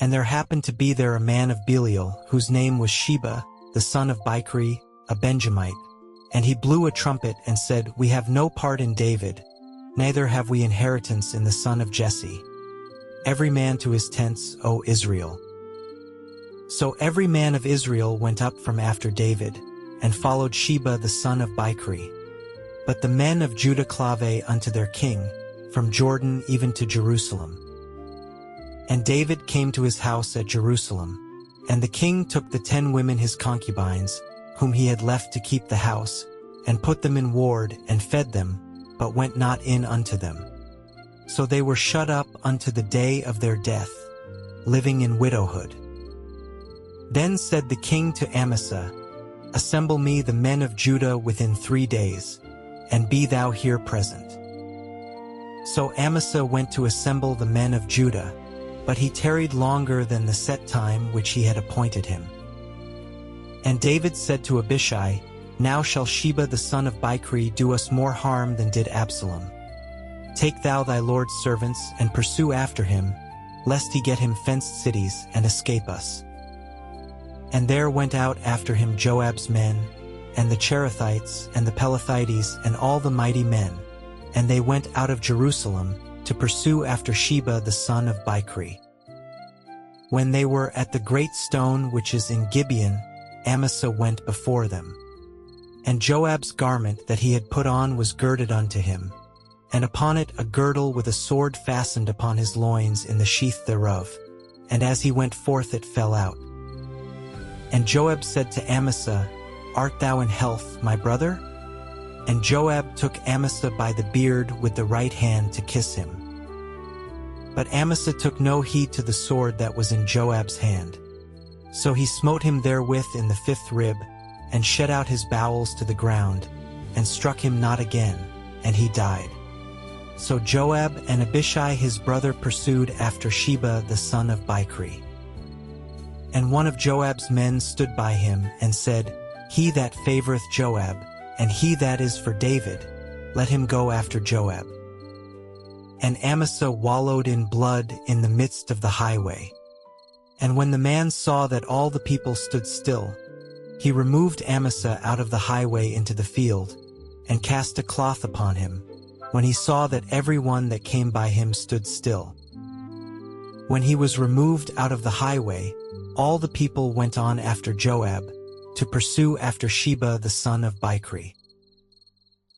And there happened to be there a man of Belial, whose name was Sheba, the son of Bichri, a Benjamite. And he blew a trumpet and said, We have no part in David, neither have we inheritance in the son of Jesse. Every man to his tents, O Israel. So every man of Israel went up from after David, and followed Sheba the son of Bichri. But the men of Judah clave unto their king, from Jordan even to Jerusalem. And David came to his house at Jerusalem, and the king took the 10 women his concubines, whom he had left to keep the house, and put them in ward, and fed them, but went not in unto them. So they were shut up unto the day of their death, living in widowhood. Then said the king to Amasa, Assemble me the men of Judah within 3 days, and be thou here present. So Amasa went to assemble the men of Judah, but he tarried longer than the set time which he had appointed him. And David said to Abishai, Now shall Sheba the son of Bichri do us more harm than did Absalom. Take thou thy lord's servants, and pursue after him, lest he get him fenced cities, and escape us. And there went out after him Joab's men, and the Cherethites, and the Pelethites, and all the mighty men, and they went out of Jerusalem to pursue after Sheba the son of Bichri. When they were at the great stone which is in Gibeon, Amasa went before them. And Joab's garment that he had put on was girded unto him, and upon it a girdle with a sword fastened upon his loins in the sheath thereof, and as he went forth it fell out. And Joab said to Amasa, Art thou in health, my brother? And Joab took Amasa by the beard with the right hand to kiss him. But Amasa took no heed to the sword that was in Joab's hand. So he smote him therewith in the 5th rib, and shed out his bowels to the ground, and struck him not again, and he died. So Joab and Abishai his brother pursued after Sheba the son of Bichri. And one of Joab's men stood by him, and said, He that favoreth Joab, and he that is for David, let him go after Joab. And Amasa wallowed in blood in the midst of the highway. And when the man saw that all the people stood still, he removed Amasa out of the highway into the field, and cast a cloth upon him, when he saw that every one that came by him stood still. When he was removed out of the highway, all the people went on after Joab, to pursue after Sheba the son of Bichri.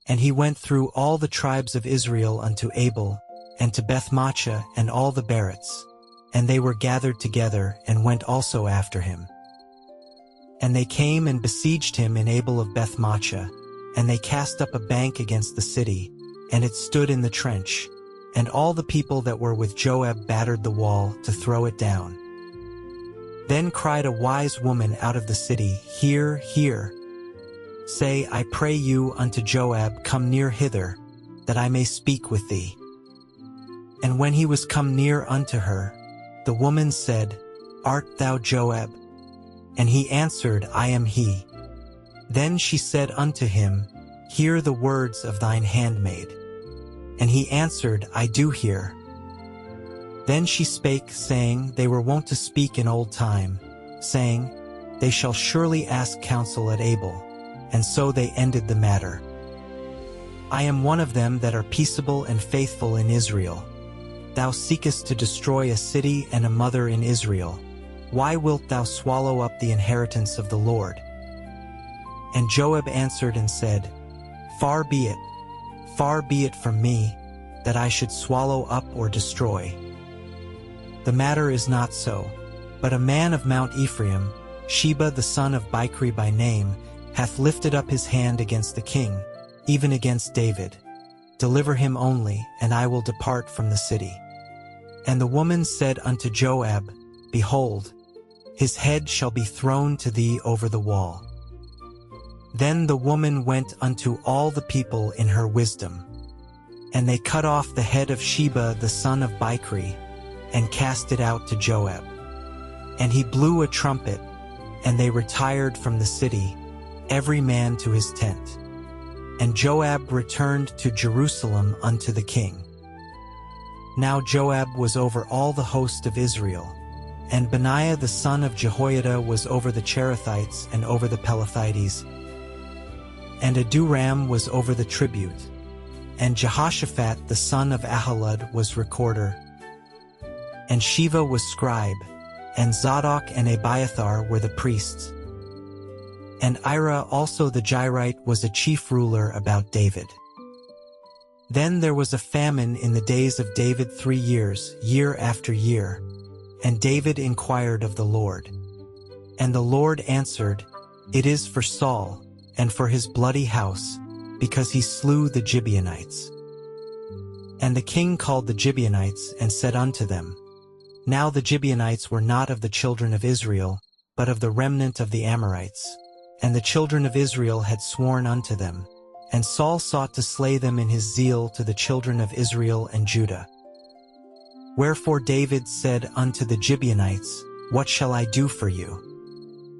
And he went through all the tribes of Israel unto Abel, and to Bethmaachah, and all the Berits, and they were gathered together, and went also after him. And they came and besieged him in Abel of Bethmaachah, and they cast up a bank against the city, and it stood in the trench, and all the people that were with Joab battered the wall to throw it down. Then cried a wise woman out of the city, Hear, hear. Say, I pray you unto Joab, Come near hither, that I may speak with thee. And when he was come near unto her, the woman said, Art thou Joab? And he answered, I am he. Then she said unto him, Hear the words of thine handmaid. And he answered, I do hear. Then she spake, saying, They were wont to speak in old time, saying, They shall surely ask counsel at Abel. And so they ended the matter. I am one of them that are peaceable and faithful in Israel. Thou seekest to destroy a city and a mother in Israel. Why wilt thou swallow up the inheritance of the Lord? And Joab answered and said, Far be it from me, that I should swallow up or destroy. The matter is not so, but a man of Mount Ephraim, Sheba the son of Bichri by name, hath lifted up his hand against the king, even against David. Deliver him only, and I will depart from the city. And the woman said unto Joab, Behold, his head shall be thrown to thee over the wall. Then the woman went unto all the people in her wisdom, and they cut off the head of Sheba the son of Bichri, and cast it out to Joab. And he blew a trumpet, and they retired from the city, every man to his tent. And Joab returned to Jerusalem unto the king. Now Joab was over all the host of Israel, And Benaiah the son of Jehoiada was over the Cherethites and over the Pelethites. And Aduram was over the tribute. And Jehoshaphat the son of Ahalud was recorder. And Shiva was scribe. And Zadok and Abiathar were the priests. And Ira also the Jairite was a chief ruler about David. Then there was a famine in the days of David 3 years, year after year. And David inquired of the Lord. And the Lord answered, It is for Saul, and for his bloody house, because he slew the Gibeonites. And the king called the Gibeonites, and said unto them, Now the Gibeonites were not of the children of Israel, but of the remnant of the Amorites. And the children of Israel had sworn unto them. And Saul sought to slay them in his zeal to the children of Israel and Judah. Wherefore David said unto the Gibeonites, What shall I do for you?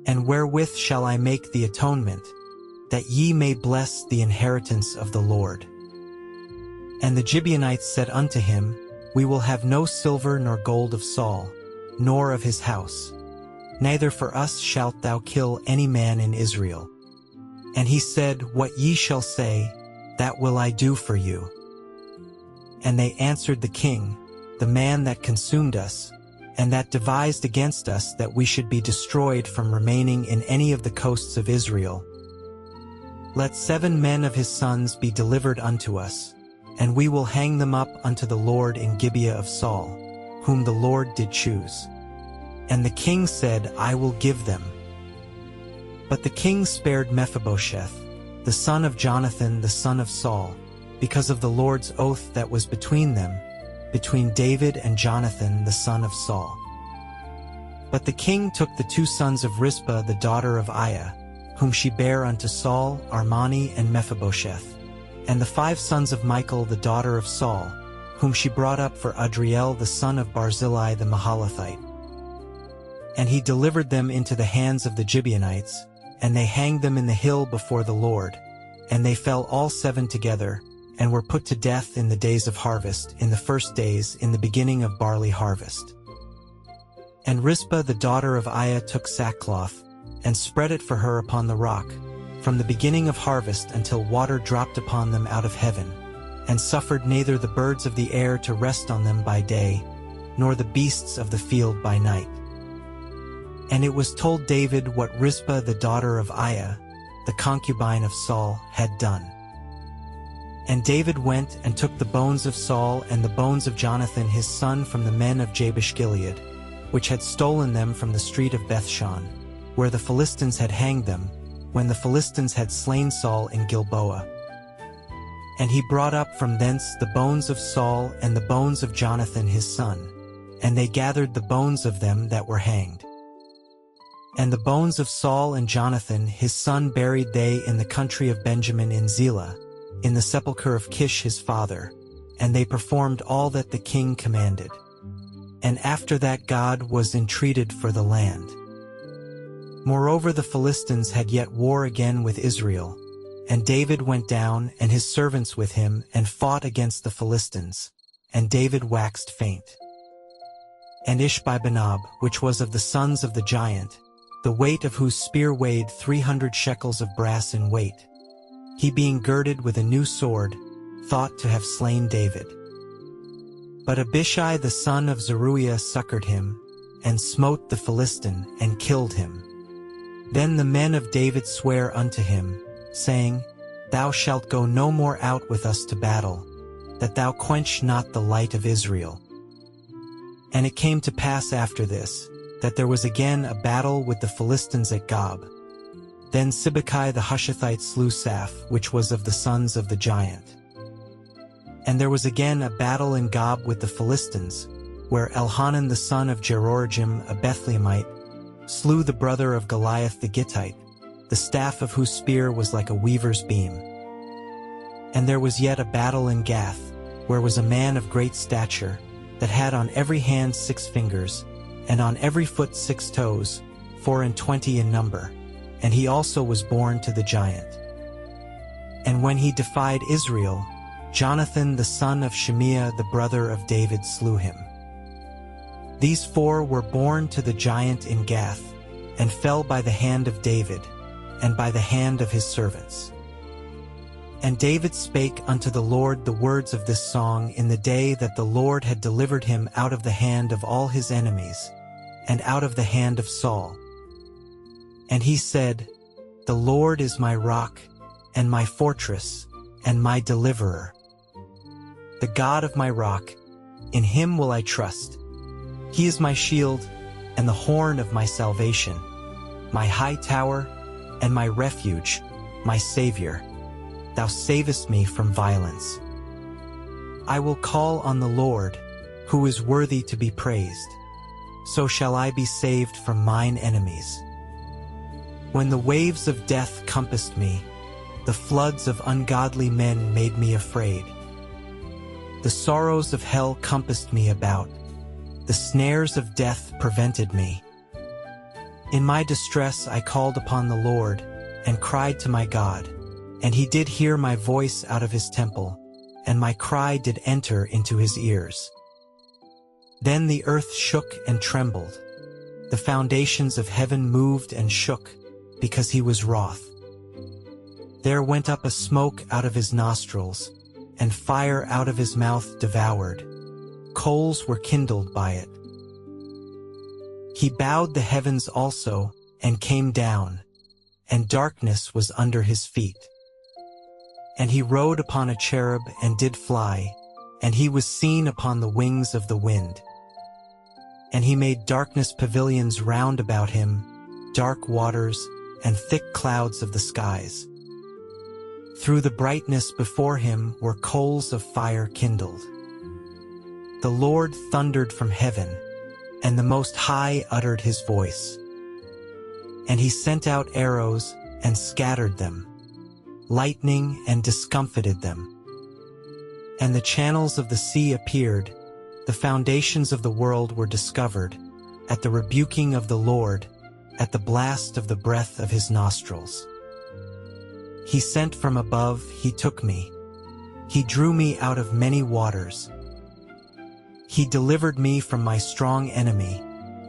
And wherewith shall I make the atonement, that ye may bless the inheritance of the Lord? And the Gibeonites said unto him, We will have no silver nor gold of Saul, nor of his house. Neither for us shalt thou kill any man in Israel. And he said, What ye shall say, that will I do for you. And they answered the king, The man that consumed us, and that devised against us that we should be destroyed from remaining in any of the coasts of Israel. Let 7 men of his sons be delivered unto us, and we will hang them up unto the Lord in Gibeah of Saul, whom the Lord did choose. And the king said, I will give them. But the king spared Mephibosheth, the son of Jonathan the son of Saul, because of the Lord's oath that was between them, between David and Jonathan the son of Saul. But the king took the 2 sons of Rizpah the daughter of Aiah, whom she bare unto Saul, Armani and Mephibosheth, and the 5 sons of Michal the daughter of Saul, whom she brought up for Adriel the son of Barzillai the Mahalathite. And he delivered them into the hands of the Gibeonites, and they hanged them in the hill before the Lord, and they fell all 7 together, and were put to death in the days of harvest, in the first days, in the beginning of barley harvest. And Rizpah the daughter of Aiah took sackcloth, and spread it for her upon the rock, from the beginning of harvest until water dropped upon them out of heaven, and suffered neither the birds of the air to rest on them by day, nor the beasts of the field by night. And it was told David what Rizpah the daughter of Aiah, the concubine of Saul, had done. And David went and took the bones of Saul and the bones of Jonathan his son from the men of Jabesh-Gilead, which had stolen them from the street of Bethshan, where the Philistines had hanged them, when the Philistines had slain Saul in Gilboa. And he brought up from thence the bones of Saul and the bones of Jonathan his son, and they gathered the bones of them that were hanged. And the bones of Saul and Jonathan his son buried they in the country of Benjamin in Zelah, in the sepulchre of Kish his father, and they performed all that the king commanded. And after that God was entreated for the land. Moreover the Philistines had yet war again with Israel, and David went down and his servants with him and fought against the Philistines, and David waxed faint. And Ishbi-Benob, which was of the sons of the giant, the weight of whose spear weighed 300 shekels of brass in weight, he being girded with a new sword, thought to have slain David. But Abishai the son of Zeruiah succored him, and smote the Philistine, and killed him. Then the men of David sware unto him, saying, Thou shalt go no more out with us to battle, that thou quench not the light of Israel. And it came to pass after this, that there was again a battle with the Philistines at Gob. Then Sibbecai the Hushathite slew Saph, which was of the sons of the giant. And there was again a battle in Gob with the Philistines, where Elhanan the son of Jeroregim, a Bethlehemite, slew the brother of Goliath the Gittite, the staff of whose spear was like a weaver's beam. And there was yet a battle in Gath, where was a man of great stature, that had on every hand 6 fingers, and on every foot 6 toes, 24 in number, and he also was born to the giant. And when he defied Israel, Jonathan the son of Shimea the brother of David slew him. These 4 were born to the giant in Gath, and fell by the hand of David, and by the hand of his servants. And David spake unto the Lord the words of this song in the day that the Lord had delivered him out of the hand of all his enemies, and out of the hand of Saul. And he said, The Lord is my rock, and my fortress, and my deliverer. The God of my rock, in him will I trust. He is my shield, and the horn of my salvation, my high tower, and my refuge, my Savior. Thou savest me from violence. I will call on the Lord, who is worthy to be praised. So shall I be saved from mine enemies. When the waves of death compassed me, the floods of ungodly men made me afraid. The sorrows of hell compassed me about. The snares of death prevented me. In my distress I called upon the Lord, and cried to my God, and he did hear my voice out of his temple, and my cry did enter into his ears. Then the earth shook and trembled. The foundations of heaven moved and shook, because he was wroth. There went up a smoke out of his nostrils, and fire out of his mouth devoured. Coals were kindled by it. He bowed the heavens also, and came down, and darkness was under his feet. And he rode upon a cherub and did fly, and he was seen upon the wings of the wind. And he made darkness pavilions round about him, dark waters, and thick clouds of the skies. Through the brightness before him were coals of fire kindled. The Lord thundered from heaven, and the Most High uttered his voice. And he sent out arrows and scattered them, lightning and discomfited them. And the channels of the sea appeared, the foundations of the world were discovered, at the rebuking of the Lord, at the blast of the breath of his nostrils. He sent from above, he took me. He drew me out of many waters. He delivered me from my strong enemy,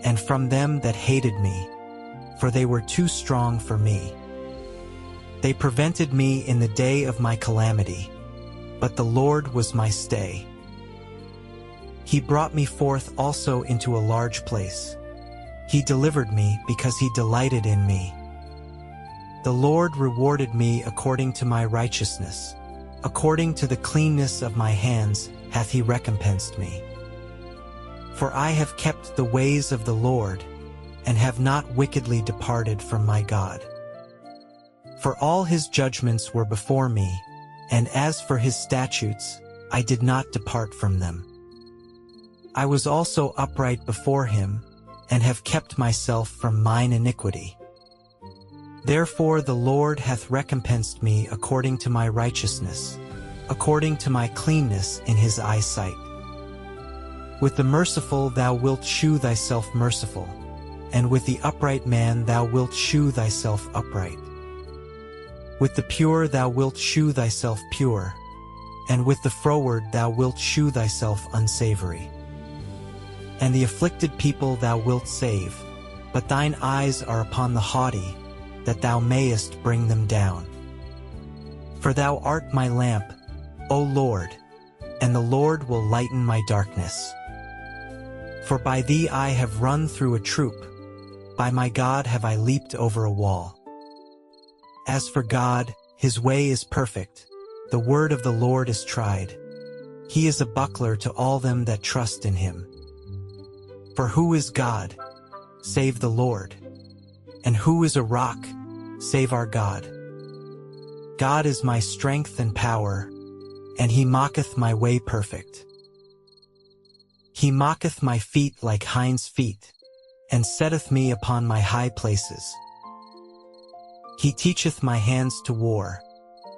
and from them that hated me, for they were too strong for me. They prevented me in the day of my calamity, but the Lord was my stay. He brought me forth also into a large place. He delivered me because he delighted in me. The Lord rewarded me according to my righteousness. According to the cleanness of my hands hath he recompensed me. For I have kept the ways of the Lord, and have not wickedly departed from my God. For all his judgments were before me, and as for his statutes, I did not depart from them. I was also upright before him, and have kept myself from mine iniquity. Therefore the Lord hath recompensed me according to my righteousness, according to my cleanness in his eyesight. With the merciful thou wilt shew thyself merciful, and with the upright man thou wilt shew thyself upright. With the pure thou wilt shew thyself pure, and with the froward thou wilt shew thyself unsavory. And the afflicted people thou wilt save, but thine eyes are upon the haughty, that thou mayest bring them down. For thou art my lamp, O Lord, and the Lord will lighten my darkness. For by thee I have run through a troop, by my God have I leaped over a wall. As for God, his way is perfect, the word of the Lord is tried. He is a buckler to all them that trust in him. For who is God, save the Lord? And who is a rock, save our God? God is my strength and power, and he maketh my way perfect. He maketh my feet like hinds' feet, and setteth me upon my high places. He teacheth my hands to war,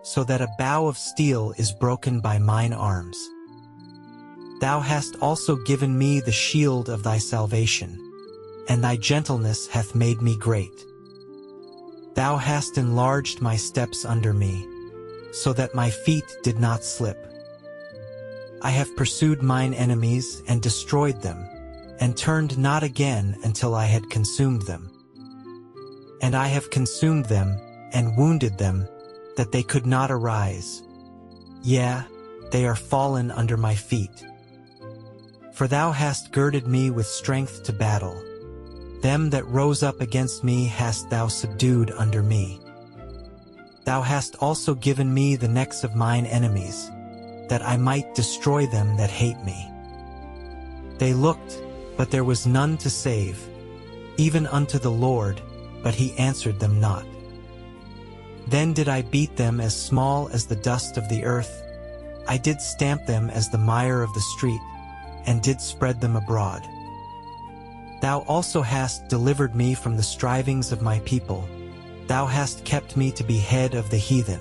so that a bow of steel is broken by mine arms. Thou hast also given me the shield of thy salvation, and thy gentleness hath made me great. Thou hast enlarged my steps under me, so that my feet did not slip. I have pursued mine enemies and destroyed them, and turned not again until I had consumed them. And I have consumed them, and wounded them, that they could not arise. Yea, they are fallen under my feet. For thou hast girded me with strength to battle. Them that rose up against me hast thou subdued under me. Thou hast also given me the necks of mine enemies, that I might destroy them that hate me. They looked, but there was none to save, even unto the Lord, but he answered them not. Then did I beat them as small as the dust of the earth. I did stamp them as the mire of the street, and did spread them abroad. Thou also hast delivered me from the strivings of my people. Thou hast kept me to be head of the heathen.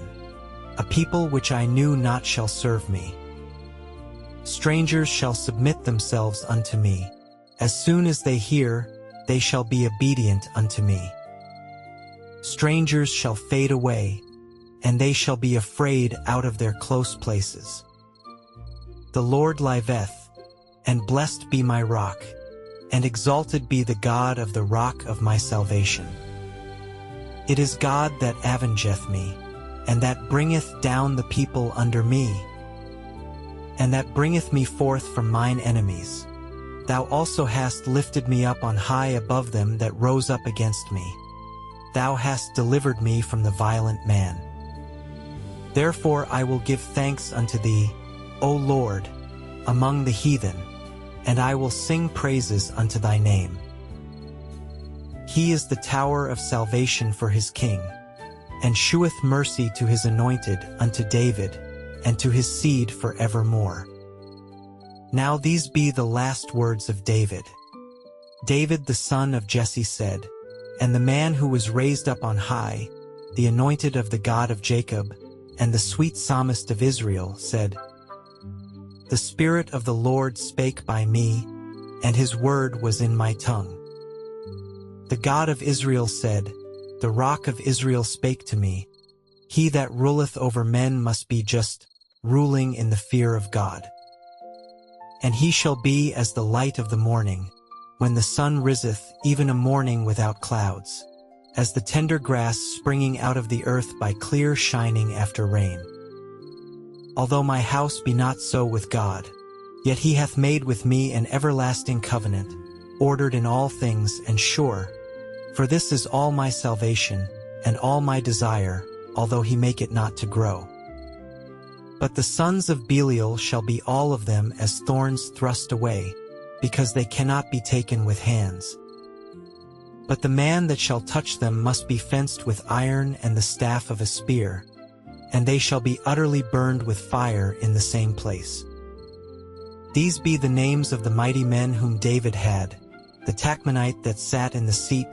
A people which I knew not shall serve me. Strangers shall submit themselves unto me. As soon as they hear, they shall be obedient unto me. Strangers shall fade away, and they shall be afraid out of their close places. The Lord liveth, and blessed be my rock, and exalted be the God of the rock of my salvation. It is God that avengeth me, and that bringeth down the people under me, and that bringeth me forth from mine enemies. Thou also hast lifted me up on high above them that rose up against me. Thou hast delivered me from the violent man. Therefore I will give thanks unto thee, O Lord, among the heathen, and I will sing praises unto thy name. He is the tower of salvation for his king, and sheweth mercy to his anointed, unto David, and to his seed for evermore. Now these be the last words of David. David the son of Jesse said, and the man who was raised up on high, the anointed of the God of Jacob, and the sweet psalmist of Israel, said, The Spirit of the Lord spake by me, and his word was in my tongue. The God of Israel said, The rock of Israel spake to me, He that ruleth over men must be just, ruling in the fear of God. And he shall be as the light of the morning, when the sun riseth, even a morning without clouds, as the tender grass springing out of the earth by clear shining after rain. Although my house be not so with God, yet he hath made with me an everlasting covenant, ordered in all things and sure. For this is all my salvation, and all my desire, although he make it not to grow. But the sons of Belial shall be all of them as thorns thrust away, because they cannot be taken with hands. But the man that shall touch them must be fenced with iron and the staff of a spear, and they shall be utterly burned with fire in the same place. These be the names of the mighty men whom David had, the Tachmonite that sat in the seat,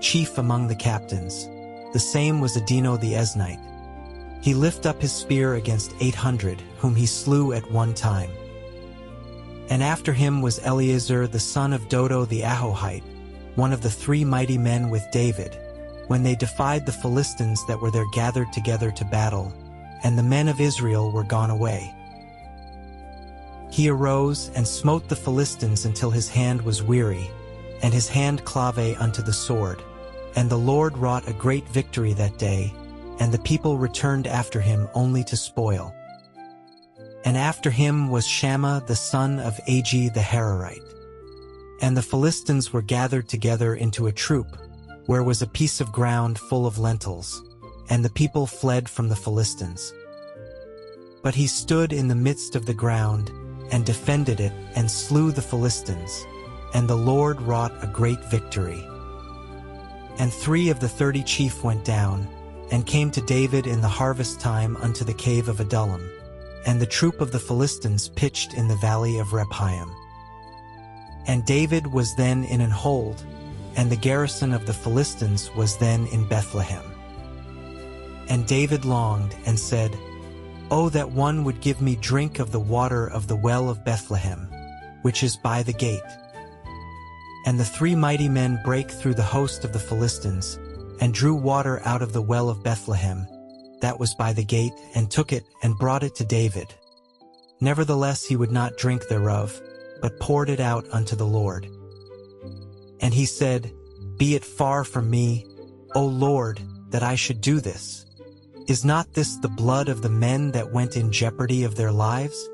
chief among the captains. The same was Adino the Eznite. He lift up his spear against 800, whom he slew at one time. And after him was Eleazar the son of Dodo the Ahohite, one of the 3 mighty men with David, when they defied the Philistines that were there gathered together to battle, and the men of Israel were gone away. He arose and smote the Philistines until his hand was weary, and his hand clave unto the sword. And the Lord wrought a great victory that day, and the people returned after him only to spoil. And after him was Shammah the son of Agi the Hararite. And the Philistines were gathered together into a troop, where was a piece of ground full of lentils, and the people fled from the Philistines. But he stood in the midst of the ground, and defended it, and slew the Philistines, and the Lord wrought a great victory. And 3 of the 30 chief went down, and came to David in the harvest time unto the cave of Adullam, and the troop of the Philistines pitched in the valley of Rephaim. And David was then in an hold, and the garrison of the Philistines was then in Bethlehem. And David longed, and said, O that one would give me drink of the water of the well of Bethlehem, which is by the gate. And the 3 mighty men brake through the host of the Philistines, and drew water out of the well of Bethlehem, that was by the gate, and took it, and brought it to David. Nevertheless he would not drink thereof, but poured it out unto the Lord. And he said, "Be it far from me, O Lord, that I should do this. Is not this the blood of the men that went in jeopardy of their lives?"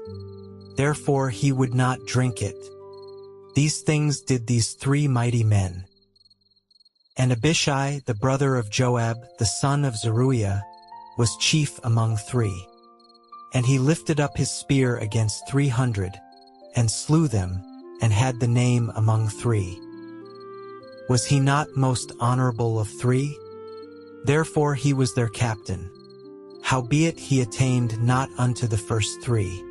Therefore he would not drink it. These things did these 3 mighty men. And Abishai, the brother of Joab, the son of Zeruiah, was chief among 3. And he lifted up his spear against 300, and slew them, and had the name among 3. Was he not most honorable of 3? Therefore he was their captain. Howbeit he attained not unto the first 3.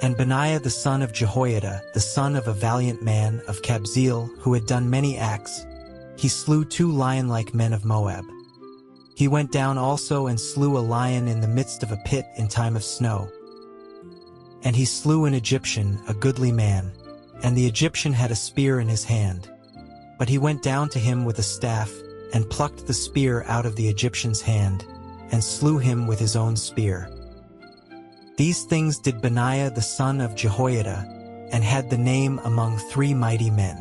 And Benaiah the son of Jehoiada, the son of a valiant man of Kabzeel, who had done many acts, he slew 2 lion-like men of Moab. He went down also and slew a lion in the midst of a pit in time of snow. And he slew an Egyptian, a goodly man, and the Egyptian had a spear in his hand. But he went down to him with a staff, and plucked the spear out of the Egyptian's hand, and slew him with his own spear. These things did Benaiah the son of Jehoiada, and had the name among 3 mighty men.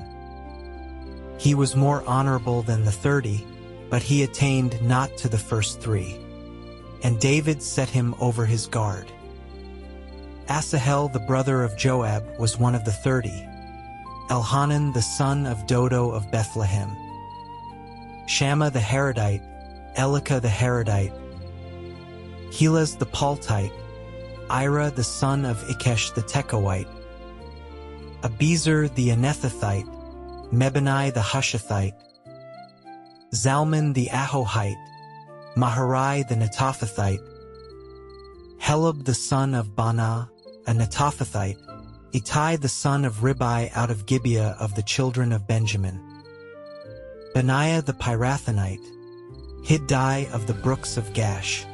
He was more honorable than the 30, but he attained not to the first 3. And David set him over his guard. Asahel the brother of Joab was one of the 30. Elhanan the son of Dodo of Bethlehem. Shammah the Harodite, Elika the Harodite, Helaz the Paltite, Ira the son of Ikesh the Tekoite, Abiezer the Anethathite, Mebani the Hushathite, Zalman the Ahohite, Maharai the Netophathite, Helab the son of Baanah, a Netophathite, Ittai the son of Ribai out of Gibeah of the children of Benjamin, Benaiah the Pirathonite, Hiddai of the brooks of Gash,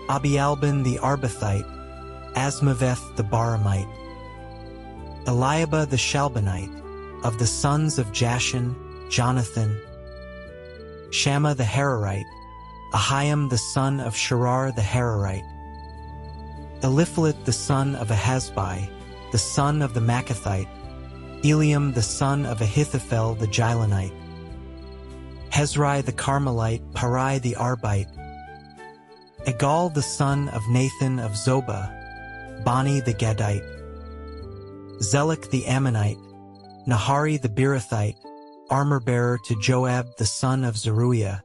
Abialban the Arbathite, Asmaveth the Baramite, Eliabah the Shalbanite, of the sons of Jashan, Jonathan, Shammah the Hararite, Ahiam the son of Sharar the Hararite, Eliphalet the son of Ahasbai, the son of the Maacathite, Eliam the son of Ahithophel the Gilonite, Hezrai the Carmelite, Parai the Arbite, Egal the son of Nathan of Zobah, Bani the Gadite, Zelek the Ammonite, Nahari the Beerothite, armor-bearer to Joab the son of Zeruiah,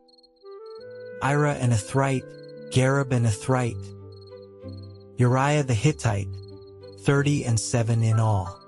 Ira an Ithrite, Gareb an Ithrite, Uriah the Hittite, 37 in all.